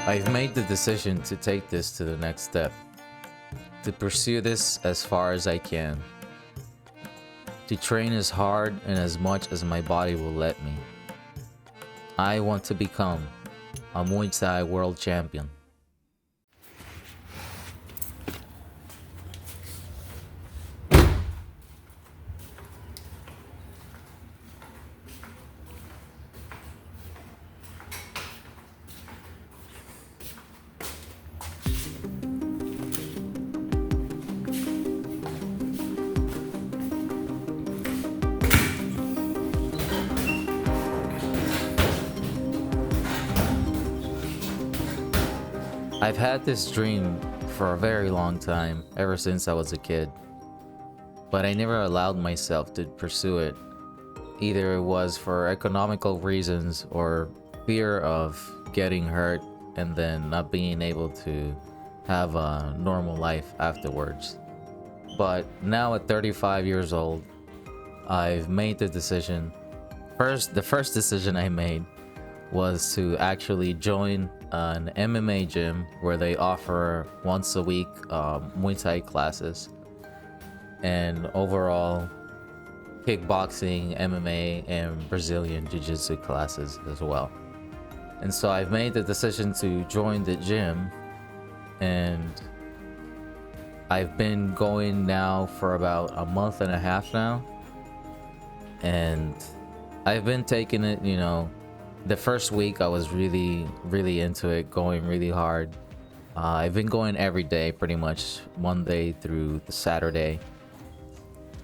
I've made the decision to take this to the next step, to pursue this as far as I can, to train as hard and as much as my body will let me. I want to become a Muay Thai world champion. I've had this dream for a very long time, ever since I was a kid, but I never allowed myself to pursue it. Either it was for economical reasons or fear of getting hurt and then not being able to have a normal life afterwards. But now at 35 years old, I've made the decision. The first decision I made was to actually join an MMA gym where they offer once a week Muay Thai classes and overall kickboxing, MMA, and Brazilian Jiu-Jitsu classes as well. And so I've made the decision to join the gym, and I've been going now for about a month and a half now, and I've been taking it, the first week I was really into it, going really hard. I've been going every day, pretty much Monday through Saturday.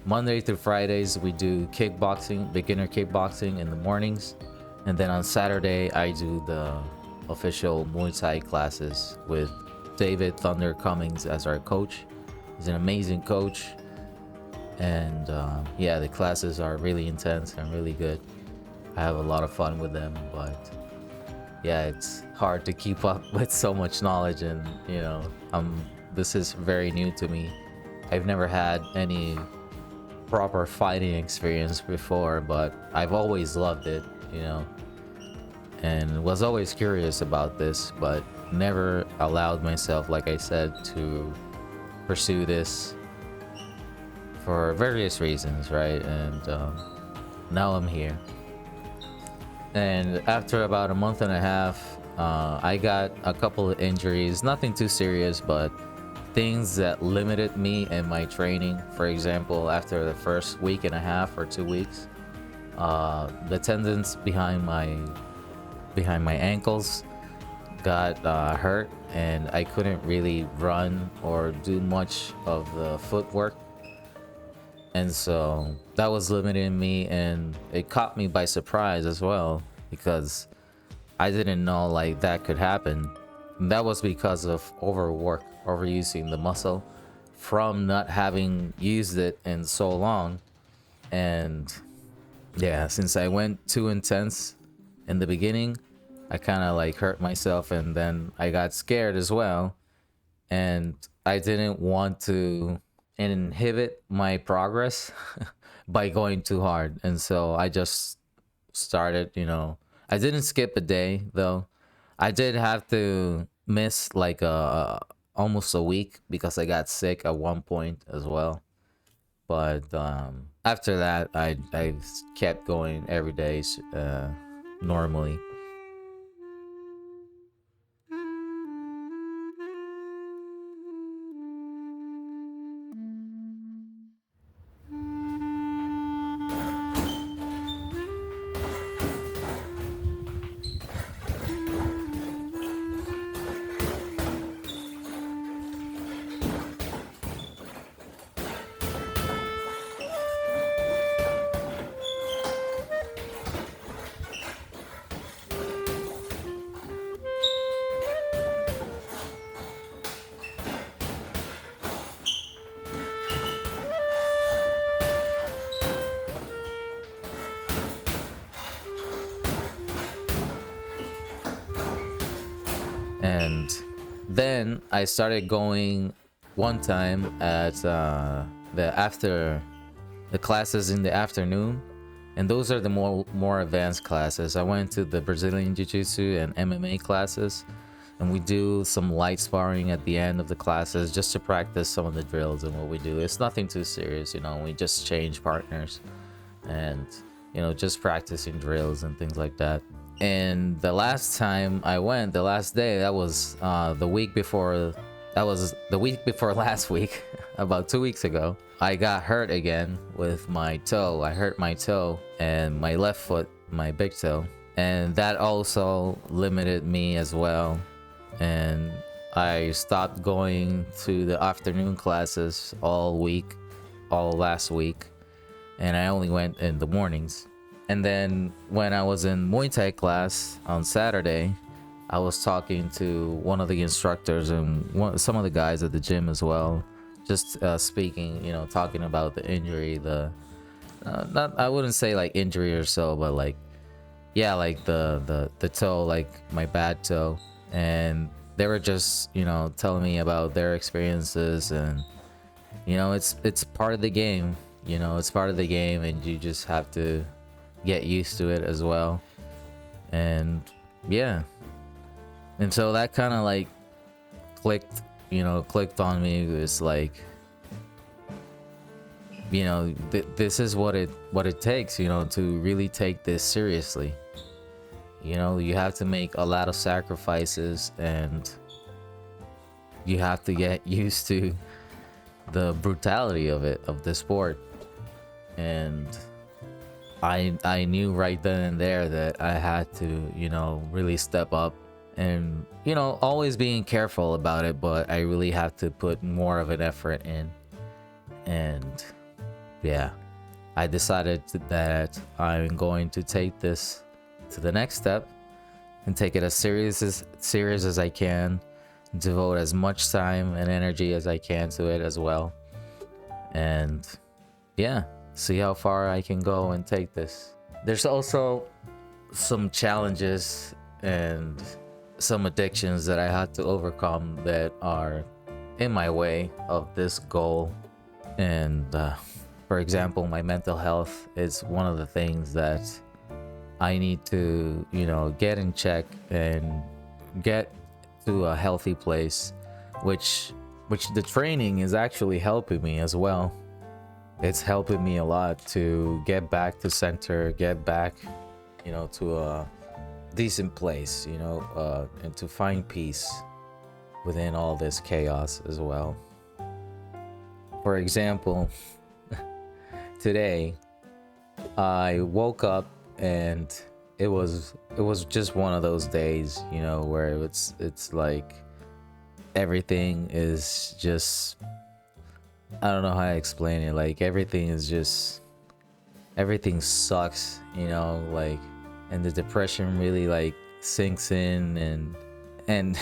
Monday through Fridays we do kickboxing, beginner kickboxing in the mornings, and then on Saturday I do the official Muay Thai classes with David Thunder Cummings as our coach. He's an amazing coach, and the classes are really intense and really good. I have a lot of fun with them, but yeah, it's hard to keep up with so much knowledge, and this is very new to me. I've never had any proper fighting experience before, but I've always loved it, and was always curious about this, but never allowed myself, like I said, to pursue this for various reasons, right? And now I'm here. And after about a month and a half, I got a couple of injuries, nothing too serious, but things that limited me in my training. For example, after the first week and a half or 2 weeks, the tendons behind my ankles got hurt, and I couldn't really run or do much of the footwork. And so that was limiting me, and it caught me by surprise as well, because I didn't know like that could happen. And that was because of overusing the muscle from not having used it in so long. And yeah, since I went too intense in the beginning, I kind of like hurt myself, and then I got scared as well, and I didn't want to inhibit my progress by going too hard. And so I just started, I didn't skip a day though. I did have to miss like almost a week because I got sick at one point as well. But after that, I kept going every day normally. And then I started going one time at the classes in the afternoon, and those are the more advanced classes. I went to the Brazilian Jiu-Jitsu and MMA classes, and we do some light sparring at the end of the classes just to practice some of the drills and what we do. It's nothing too serious, you know. We just change partners and, you know, just practicing drills and things like that. And the last time I went, the last day, that was the week before. That was the week before last week, about 2 weeks ago. I got hurt again with my toe. I hurt my toe and my left foot, my big toe, and that also limited me as well. And I stopped going to the afternoon classes all week, all last week, and I only went in the mornings. And then when I was in Muay Thai class on Saturday, I was talking to one of the instructors and some of the guys at the gym as well, just speaking, you know, talking about the injury, the not, I wouldn't say like injury or so, but like, yeah, like the toe, like my bad toe. And they were just, you know, telling me about their experiences, and, you know, it's part of the game, you know, it's part of the game, and you just have to get used to it as well. And yeah, and so that kind of like clicked on me. It's like, you know, this is what it takes, you know, to really take this seriously. You know, you have to make a lot of sacrifices, and you have to get used to the brutality of it, of the sport. And I knew right then and there that I had to, you know, really step up, and, you know, always being careful about it, but I really have to put more of an effort in. And yeah, I decided that I'm going to take this to the next step and take it as serious as I can, devote as much time and energy as I can to it as well. And yeah, see how far I can go and take this. There's also some challenges and some addictions that I had to overcome that are in my way of this goal. And for example, my mental health is one of the things that I need to, you know, get in check and get to a healthy place, which the training is actually helping me as well. It's helping me a lot to get back to center, get back, you know, to a decent place, you know, and to find peace within all this chaos as well. For example, today I woke up and it was just one of those days, you know, where it's like everything is just, I don't know how to explain it. Like everything sucks, you know, like, and the depression really like sinks in, and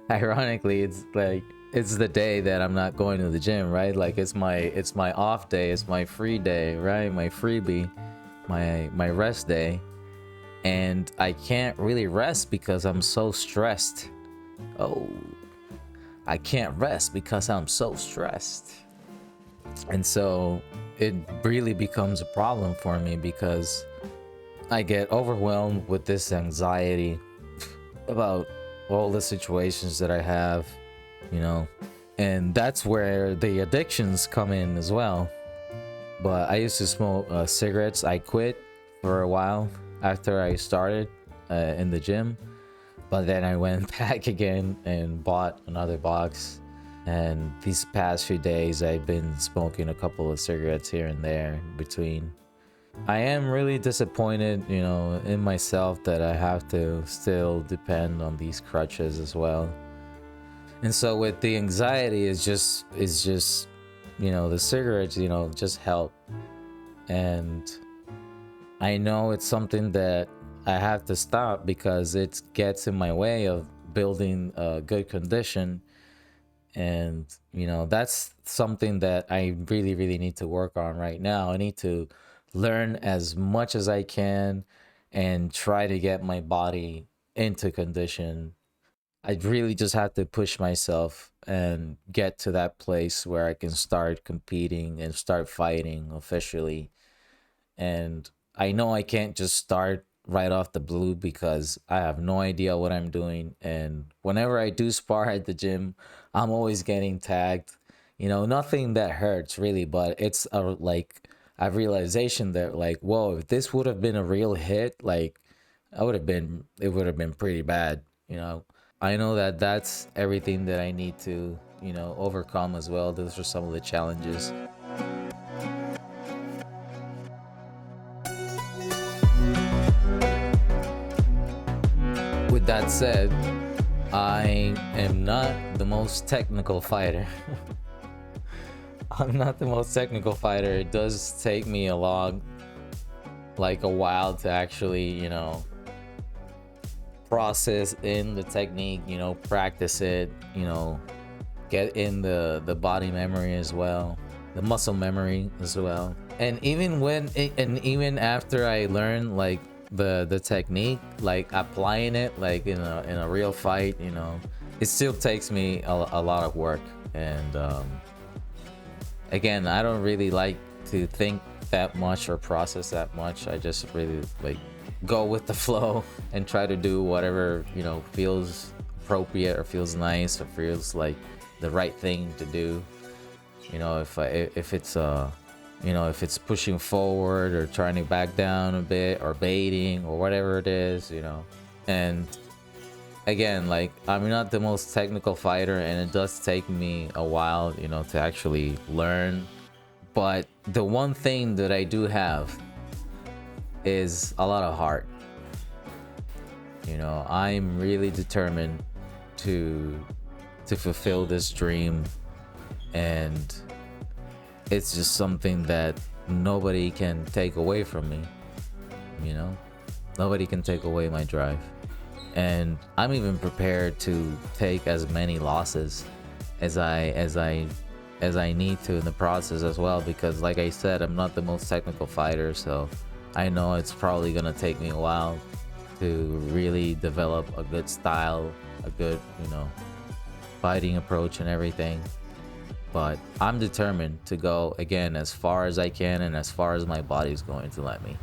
ironically, it's like it's the day that I'm not going to the gym, right? Like it's my off day, it's my free day, right? My freebie, my rest day, and I can't really rest because I'm so stressed. Oh, I can't rest because I'm so stressed. And so it really becomes a problem for me because I get overwhelmed with this anxiety about all the situations that I have, you know, and that's where the addictions come in as well. But I used to smoke cigarettes. I quit for a while after I started in the gym, but then I went back again and bought another box. And these past few days, I've been smoking a couple of cigarettes here and there in between. I am really disappointed, you know, in myself that I have to still depend on these crutches as well. And so with the anxiety, it's just, you know, the cigarettes, you know, just help. And I know it's something that I have to stop because it gets in my way of building a good condition. And, you know, that's something that I really, really need to work on right now. I need to learn as much as I can and try to get my body into condition. I really just have to push myself and get to that place where I can start competing and start fighting officially. And I know I can't just start right off the blue because I have no idea what I'm doing. And whenever I do spar at the gym, I'm always getting tagged. Nothing that hurts really, but it's like a realization that like, whoa, if this would have been a real hit, like it would have been pretty bad. I know that that's everything that I need to, overcome as well. Those are some of the challenges. With that said, I am not the most technical fighter. I'm not the most technical fighter. It does take me like a while to actually, process in the technique, practice it, get in the body memory as well, the muscle memory as well. And even after I learn like the technique, like applying it like in a real fight, it still takes me a lot of work. And again, I don't really like to think that much or process that much. I just really like go with the flow and try to do whatever feels appropriate or feels nice or feels like the right thing to do. If it's if it's pushing forward or trying to back down a bit or baiting or whatever it is. And again, like, I'm not the most technical fighter, and it does take me a while to actually learn. But the one thing that I do have is a lot of heart. I'm really determined to fulfill this dream, and it's just something that nobody can take away from me. Nobody can take away my drive, and I'm even prepared to take as many losses as I need to in the process as well, because like I said, I'm not the most technical fighter, so I know it's probably gonna take me a while to really develop a good style, a good fighting approach and everything. But I'm determined to go again as far as I can and as far as my body's going to let me.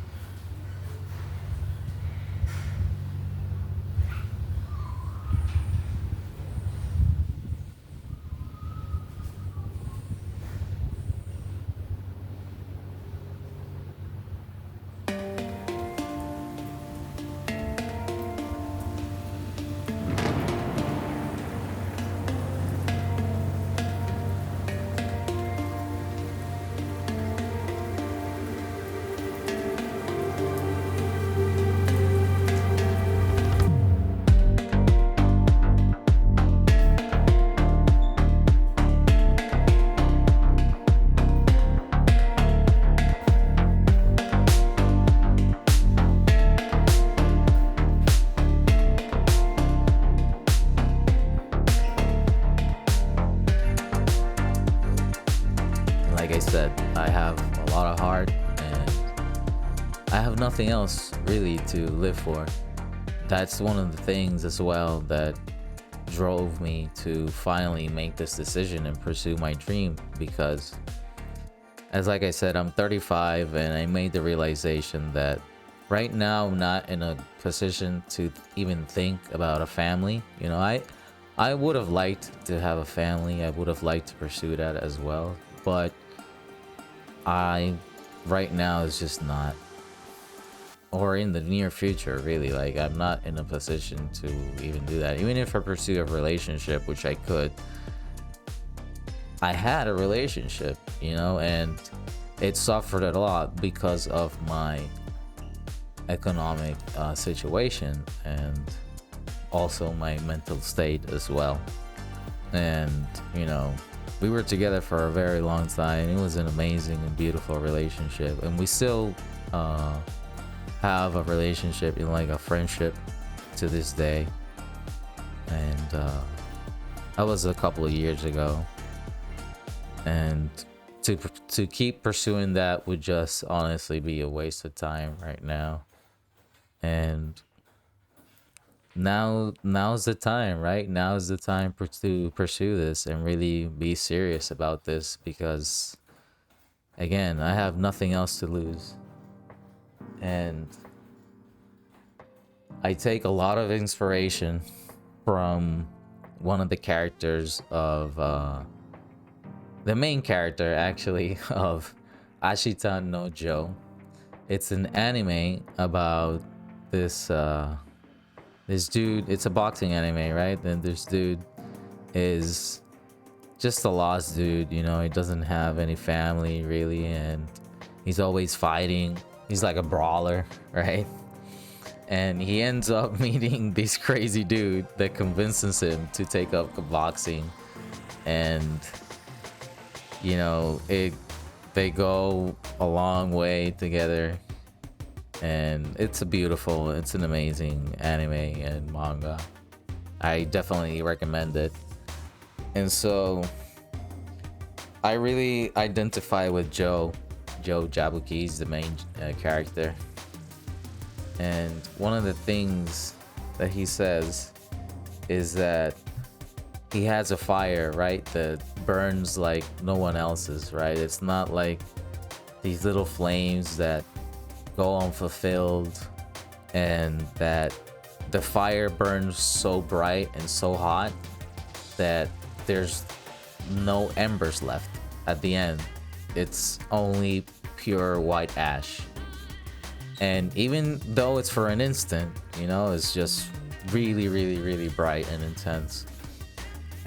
Like I said, I have a lot of heart, and I have nothing else really to live for. That's one of the things as well that drove me to finally make this decision and pursue my dream, because as like I said, I'm 35, and I made the realization that right now I'm not in a position to even think about a family. I would have liked to have a family. I would have liked to pursue that as well, but I right now is just not, or in the near future really. Like, I'm not in a position to even do that. Even if I pursue a relationship, which I could. I had a relationship, and it suffered a lot because of my economic situation, and also my mental state as well. And we were together for a very long time. It was an amazing and beautiful relationship, and we still have a relationship, in like a friendship to this day. And that was a couple of years ago, and to keep pursuing that would just honestly be a waste of time right now. And now's the time, right? Now's the time to pursue this and really be serious about this, because again, I have nothing else to lose. And I take a lot of inspiration from one of the characters of the main character actually of Ashita no Joe. It's an anime about this this dude. It's a boxing anime, right? And this dude is just a lost dude, you know. He doesn't have any family really, and he's always fighting. He's like a brawler, right? And he ends up meeting this crazy dude that convinces him to take up boxing. And you know, they go a long way together, and it's an amazing anime and manga. I definitely recommend it. And so I really identify with Joe Jabuki. He's the main character, and one of the things that he says is that he has a fire, right, that burns like no one else's, right? It's not like these little flames that go unfulfilled, and that the fire burns so bright and so hot that there's no embers left at the end. It's only pure white ash. And even though it's for an instant, you know, it's just really, really, really bright and intense.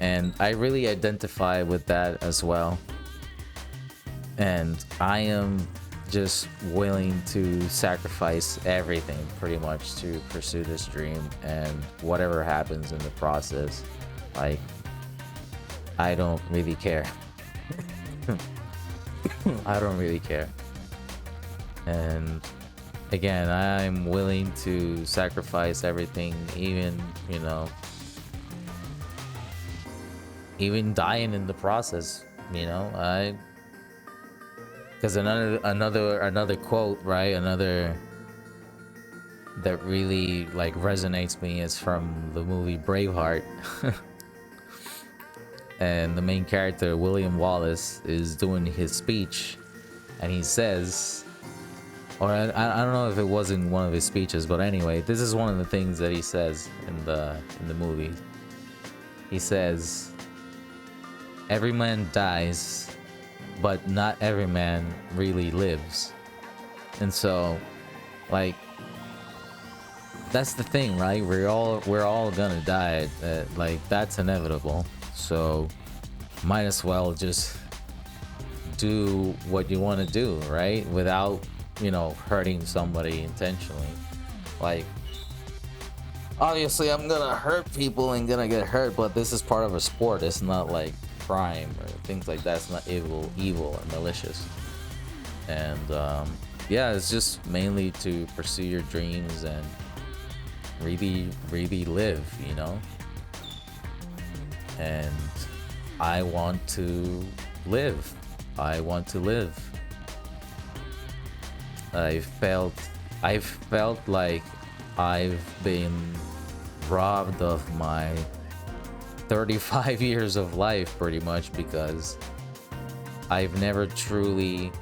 And I really identify with that as well. And I am just willing to sacrifice everything pretty much to pursue this dream, and whatever happens in the process, like, I don't really care. I don't really care. And again, I'm willing to sacrifice everything, even, you know, even dying in the process, you know. Because another quote, right, another that really like resonates me is from the movie Braveheart. And the main character, William Wallace, is doing his speech, and he says, or I don't know if it was in one of his speeches, but anyway, this is one of the things that he says in the movie. He says, "Every man dies, but not every man really lives." And so, like, that's the thing, right? We're all gonna die. Like, that's inevitable. So might as well just do what you want to do, right? Without, you know, hurting somebody intentionally. Like, obviously I'm gonna hurt people and gonna get hurt, but this is part of a sport. It's not like crime or things like that. It's not evil or malicious. And yeah, it's just mainly to pursue your dreams and really, really live, you know. And I want to live. I want to live. I felt like I've been robbed of my 35 years of life pretty much, because I've never truly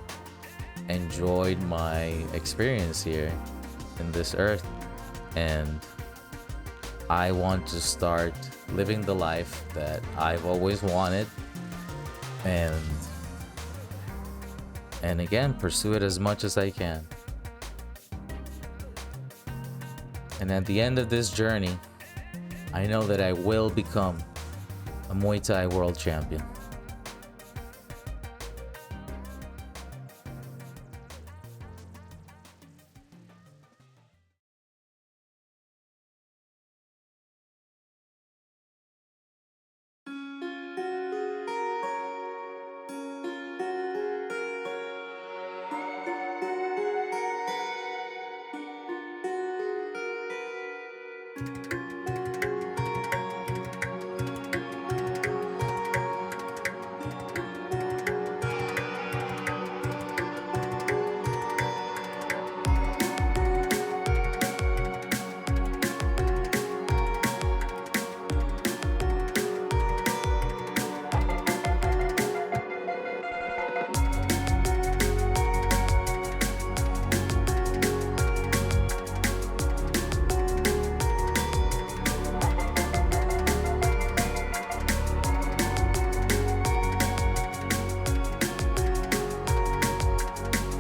enjoyed my experience here in this earth, and I want to start living the life that I've always wanted, and again, pursue it as much as I can. And at the end of this journey, I know that I will become a Muay Thai world champion.